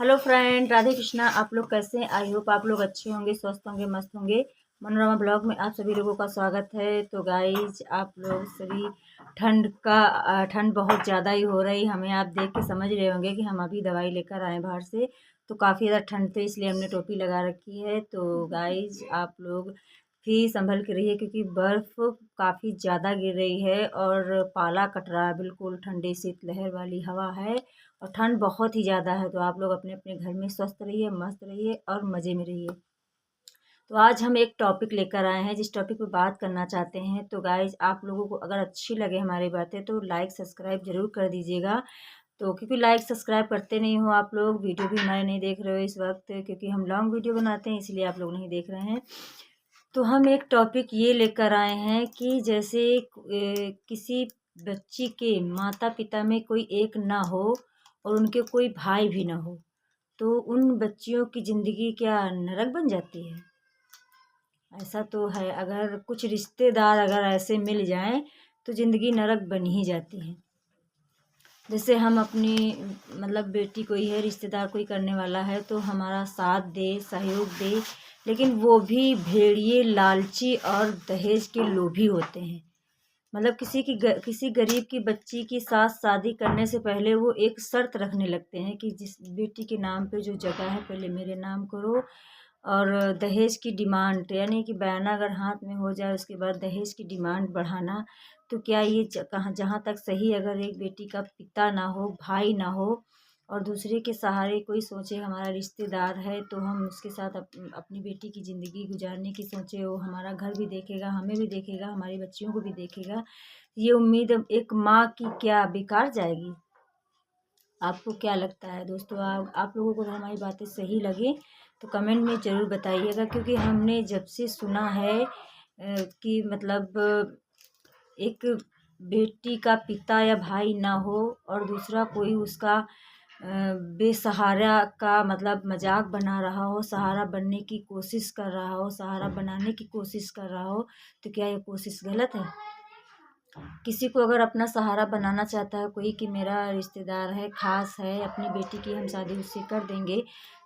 Hello friend, Radhe Krishna. आप लोग कैसे हैं? आई होप आप लोग अच्छे होंगे, स्वस्थ होंगे, मस्त होंगे। मनोरमा ब्लॉग में आप सभी लोगों का स्वागत है। तो गाइज, आप लोग सभी ठंड बहुत ज़्यादा ही हो रही। हमें आप देख के समझ रहे होंगे कि हम अभी दवाई लेकर आए बाहर से, तो काफ़ी ज़्यादा ठंड थी, इसलिए हमने टोपी लगा रखी है। तो गाइज, आप लोग भी संभल के रहिए, क्योंकि बर्फ़ काफ़ी ज़्यादा गिर रही है और पाला कट रहा है। बिल्कुल ठंडी शीतलहर वाली हवा है और ठंड बहुत ही ज़्यादा है। तो आप लोग अपने अपने घर में स्वस्थ रहिए, मस्त रहिए और मज़े में रहिए। तो आज हम एक टॉपिक लेकर आए हैं, जिस टॉपिक पे बात करना चाहते हैं। तो गाइज, आप लोगों को अगर अच्छी लगे हमारी बातें तो लाइक सब्सक्राइब ज़रूर कर दीजिएगा। तो क्योंकि लाइक सब्सक्राइब करते नहीं हो आप लोग, वीडियो भी हमारे नहीं देख रहे हो इस वक्त, क्योंकि हम लॉन्ग वीडियो बनाते हैं, इसलिए आप लोग नहीं देख रहे हैं। तो हम एक टॉपिक ये लेकर आए हैं कि जैसे किसी बच्ची के माता पिता में कोई एक ना हो और उनके कोई भाई भी ना हो, तो उन बच्चियों की ज़िंदगी क्या नरक बन जाती है? ऐसा तो है, अगर कुछ रिश्तेदार अगर ऐसे मिल जाएं तो ज़िंदगी नरक बन ही जाती है। जैसे हम अपनी मतलब बेटी कोई है, रिश्तेदार कोई करने वाला है, तो हमारा साथ दे, सहयोग दे, लेकिन वो भी भेड़िए, लालची और दहेज के लोभी होते हैं। मतलब किसी गरीब की बच्ची की साथ शादी करने से पहले वो एक शर्त रखने लगते हैं कि जिस बेटी के नाम पे जो जगह है पहले मेरे नाम करो। और दहेज की डिमांड, यानी कि बयाना अगर हाथ में हो जाए उसके बाद दहेज की डिमांड बढ़ाना, तो क्या ये कहाँ जहाँ तक सही? अगर एक बेटी का पिता ना हो, भाई ना हो और दूसरे के सहारे कोई सोचे हमारा रिश्तेदार है, तो हम उसके साथ अपनी बेटी की ज़िंदगी गुजारने की सोचे, वो हमारा घर भी देखेगा, हमें भी देखेगा, हमारी बच्चियों को भी देखेगा, ये उम्मीद एक माँ की क्या बेकार जाएगी? आपको क्या लगता है दोस्तों? आप लोगों को अगर हमारी बातें सही लगे तो कमेंट में ज़रूर बताइएगा, क्योंकि हमने जब से सुना है कि मतलब एक बेटी का पिता या भाई ना हो और दूसरा कोई उसका बेसहारा का मतलब मजाक बना रहा हो, सहारा बनने की कोशिश कर रहा हो, सहारा बनाने की कोशिश कर रहा हो, तो क्या ये कोशिश गलत है? किसी को अगर अपना सहारा बनाना चाहता है कोई कि मेरा रिश्तेदार है, खास है, अपनी बेटी की हम शादी उससे कर देंगे,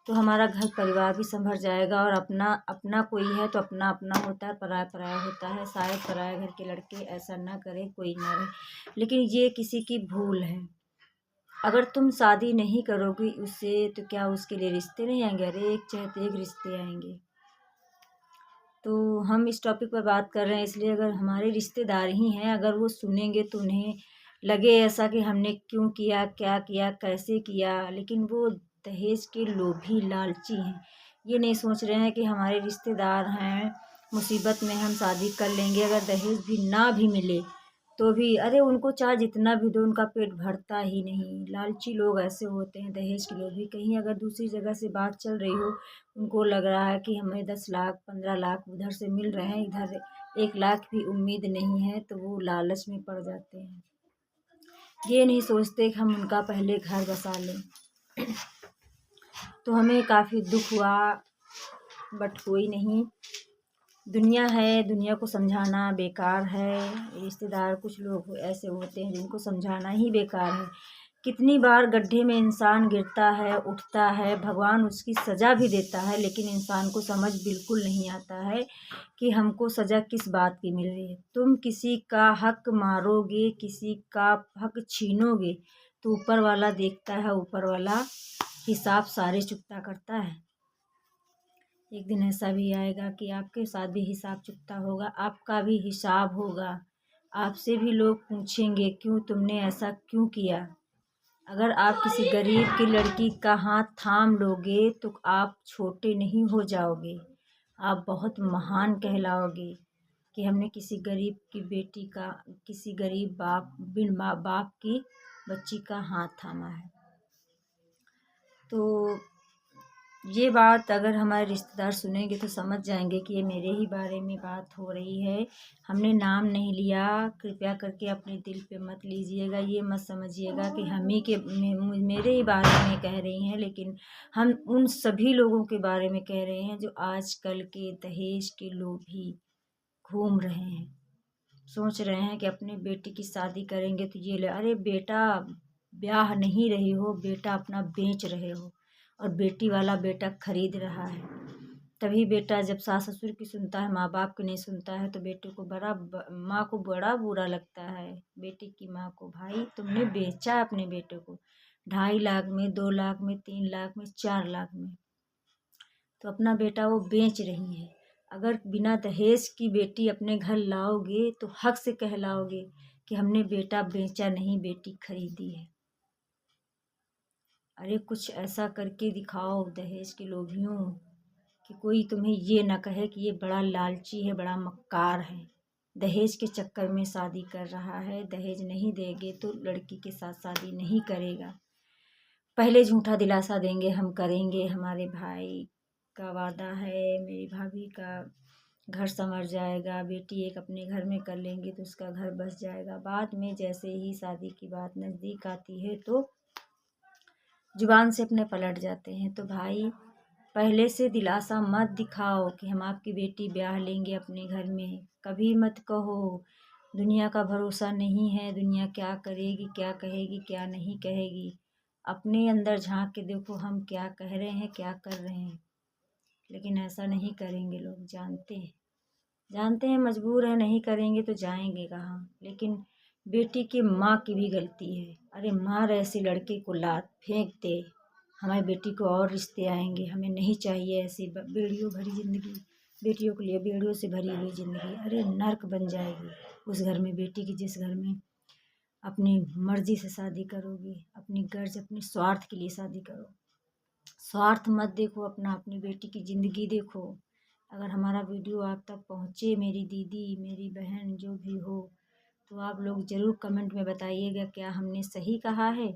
तो हमारा घर परिवार भी संभल जाएगा। और अपना अपना कोई है तो अपना अपना होता है, पराया पराया होता है। शायद पराया घर के लड़के ऐसा ना करे, कोई ना रहे, लेकिन ये किसी की भूल है। अगर तुम शादी नहीं करोगी उससे, तो क्या उसके लिए रिश्ते नहीं आएंगे? अरे एक चाहते एक रिश्ते आएंगे। तो हम इस टॉपिक पर बात कर रहे हैं इसलिए, अगर हमारे रिश्तेदार ही हैं, अगर वो सुनेंगे तो उन्हें लगे ऐसा कि हमने क्यों किया, क्या किया, कैसे किया, लेकिन वो दहेज के लोभी, लालची हैं। ये नहीं सोच रहे हैं कि हमारे रिश्तेदार हैं, मुसीबत में हम शादी कर लेंगे, अगर दहेज भी ना भी मिले तो भी अरे उनको चाहे जितना भी दो, उनका पेट भरता ही नहीं। लालची लोग ऐसे होते हैं, दहेज के लोग भी। कहीं अगर दूसरी जगह से बात चल रही हो, उनको लग रहा है कि हमें 10 लाख 15 लाख उधर से मिल रहे हैं, इधर 1 लाख भी उम्मीद नहीं है, तो वो लालच में पड़ जाते हैं। ये नहीं सोचते कि हम उनका पहले घर बसा लें। तो हमें काफ़ी दुख हुआ, बट कोई नहीं। दुनिया है, दुनिया को समझाना बेकार है। रिश्तेदार कुछ लोग ऐसे होते हैं जिनको समझाना ही बेकार है। कितनी बार गड्ढे में इंसान गिरता है, उठता है, भगवान उसकी सज़ा भी देता है, लेकिन इंसान को समझ बिल्कुल नहीं आता है कि हमको सज़ा किस बात की मिल रही है। तुम किसी का हक मारोगे, किसी का हक छीनोगे, तो ऊपर वाला देखता है, ऊपर वाला हिसाब सारे चुकता करता है। एक दिन ऐसा भी आएगा कि आपके साथ भी हिसाब चुकता होगा, आपका भी हिसाब होगा। आपसे भी लोग पूछेंगे क्यों तुमने ऐसा क्यों किया। अगर आप किसी गरीब की लड़की का हाथ थाम लोगे तो आप छोटे नहीं हो जाओगे, आप बहुत महान कहलाओगे कि हमने किसी गरीब की बेटी का, किसी गरीब बाप, बिन बाप की बच्ची का हाथ थामा है। तो ये बात अगर हमारे रिश्तेदार सुनेंगे तो समझ जाएंगे कि ये मेरे ही बारे में बात हो रही है। हमने नाम नहीं लिया, कृपया करके अपने दिल पे मत लीजिएगा, ये मत समझिएगा कि हम ही के मेरे ही बारे में कह रही हैं, लेकिन हम उन सभी लोगों के बारे में कह रहे हैं जो आजकल के दहेज के लोभी घूम रहे हैं। सोच रहे हैं कि अपने बेटी की शादी करेंगे तो ये ले, अरे बेटा ब्याह नहीं रही हो, बेटा अपना बेच रहे हो। और बेटी वाला बेटा खरीद रहा है। तभी बेटा जब सास ससुर की सुनता है, माँ बाप की नहीं सुनता है, तो बेटे को माँ को बड़ा बुरा लगता है। बेटी की माँ को, भाई तुमने बेचा अपने बेटे को 2.5 लाख में, 2 लाख में, 3 लाख में, 4 लाख में, तो अपना बेटा वो बेच रही है। अगर बिना दहेज की बेटी अपने घर लाओगे तो हक से कहलाओगे कि हमने बेटा बेचा नहीं, बेटी खरीदी है। अरे कुछ ऐसा करके दिखाओ दहेज के लोभियों कि कोई तुम्हें ये ना कहे कि ये बड़ा लालची है, बड़ा मक्कार है, दहेज के चक्कर में शादी कर रहा है। दहेज नहीं देंगे तो लड़की के साथ शादी नहीं करेगा। पहले झूठा दिलासा देंगे हम करेंगे, हमारे भाई का वादा है, मेरी भाभी का घर संवर जाएगा, बेटी एक अपने घर में कर लेंगे तो उसका घर बस जाएगा। बाद में जैसे ही शादी की बात नज़दीक आती है तो जुबान से अपने पलट जाते हैं। तो भाई पहले से दिलासा मत दिखाओ कि हम आपकी बेटी ब्याह लेंगे अपने घर में। कभी मत कहो, दुनिया का भरोसा नहीं है, दुनिया क्या करेगी, क्या कहेगी, क्या नहीं कहेगी। अपने अंदर झांक के देखो हम क्या कह रहे हैं, क्या कर रहे हैं। लेकिन ऐसा नहीं करेंगे लोग, जानते हैं मजबूर है, नहीं करेंगे तो जाएंगे कहाँ। लेकिन बेटी की माँ की भी गलती है। अरे मार ऐसे लड़के को लात फेंक दे, हमारी बेटी को और रिश्ते आएंगे, हमें नहीं चाहिए ऐसी बेड़ियों भरी ज़िंदगी, बेटियों के लिए बेड़ियों से भरी हुई ज़िंदगी। अरे नर्क बन जाएगी उस घर में, बेटी की जिस घर में अपनी मर्जी से शादी करोगी, अपनी गर्ज अपने स्वार्थ के लिए शादी करो। स्वार्थ मत देखो अपना, अपनी बेटी की ज़िंदगी देखो। अगर हमारा वीडियो आप तक पहुँचे, मेरी दीदी, मेरी बहन जो भी हो, तो आप लोग ज़रूर कमेंट में बताइएगा क्या हमने सही कहा है।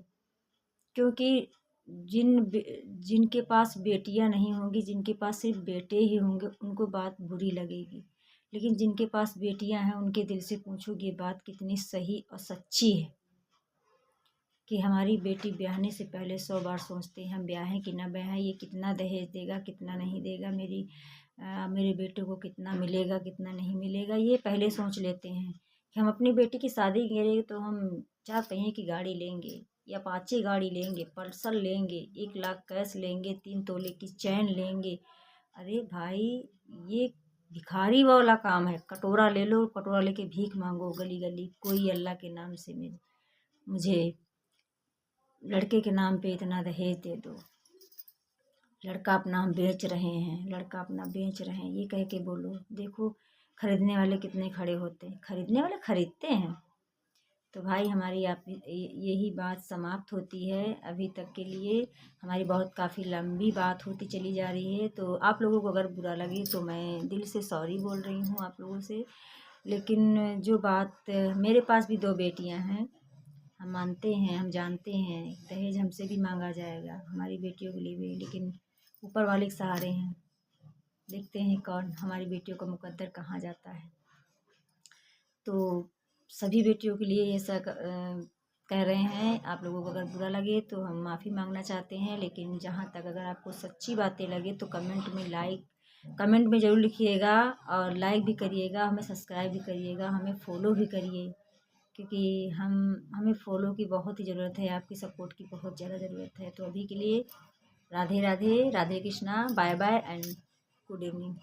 क्योंकि जिनके पास बेटियां नहीं होंगी, जिनके पास सिर्फ बेटे ही होंगे, उनको बात बुरी लगेगी। लेकिन जिनके पास बेटियां हैं उनके दिल से पूछोगे बात कितनी सही और सच्ची है कि हमारी बेटी ब्याहने से पहले 100 बार सोचते हैं हम ब्याहें कि ना ब्याहें, ये कितना दहेज देगा, कितना नहीं देगा, मेरे बेटे को कितना मिलेगा, कितना नहीं मिलेगा, ये पहले सोच लेते हैं कि हम अपनी बेटी की शादी करेंगे तो हम 4 पहिए की गाड़ी लेंगे या 5 गाड़ी लेंगे, पल्सर लेंगे, 1 लाख कैश लेंगे, 3 तोले की चैन लेंगे। अरे भाई ये भिखारी वाला काम है। कटोरा ले लो, कटोरा लेके भीख मांगो गली गली, कोई अल्लाह के नाम से मुझे लड़के के नाम पे इतना दहेज दे दो। लड़का अपना हम बेच रहे हैं, लड़का अपना बेच रहे हैं, ये कह के बोलो। देखो खरीदने वाले कितने खड़े होते हैं, खरीदने वाले खरीदते हैं। तो भाई हमारी आप यही बात समाप्त होती है अभी तक के लिए। हमारी बहुत काफ़ी लंबी बात होती चली जा रही है, तो आप लोगों को अगर बुरा लगे तो मैं दिल से सॉरी बोल रही हूँ आप लोगों से। लेकिन जो बात, मेरे पास भी 2 बेटियां हैं, हम मानते हैं, हम जानते हैं दहेज हमसे भी मांगा जाएगा हमारी बेटियों के लिए भी, लेकिन ऊपर वाले के सहारे हैं। देखते हैं कौन हमारी बेटियों का मुकद्दर कहाँ जाता है। तो सभी बेटियों के लिए ऐसा कह रहे हैं। आप लोगों को अगर बुरा लगे तो हम माफ़ी मांगना चाहते हैं। लेकिन जहाँ तक अगर आपको सच्ची बातें लगे तो कमेंट में ज़रूर लिखिएगा और लाइक भी करिएगा, हमें सब्सक्राइब भी करिएगा, हमें फॉलो भी करिए। क्योंकि हमें फॉलो की बहुत ही ज़रूरत है, आपकी सपोर्ट की बहुत ज़्यादा ज़रूरत है। तो अभी के लिए Radhe Radhe, Radhe Krishna, bye bye and good evening.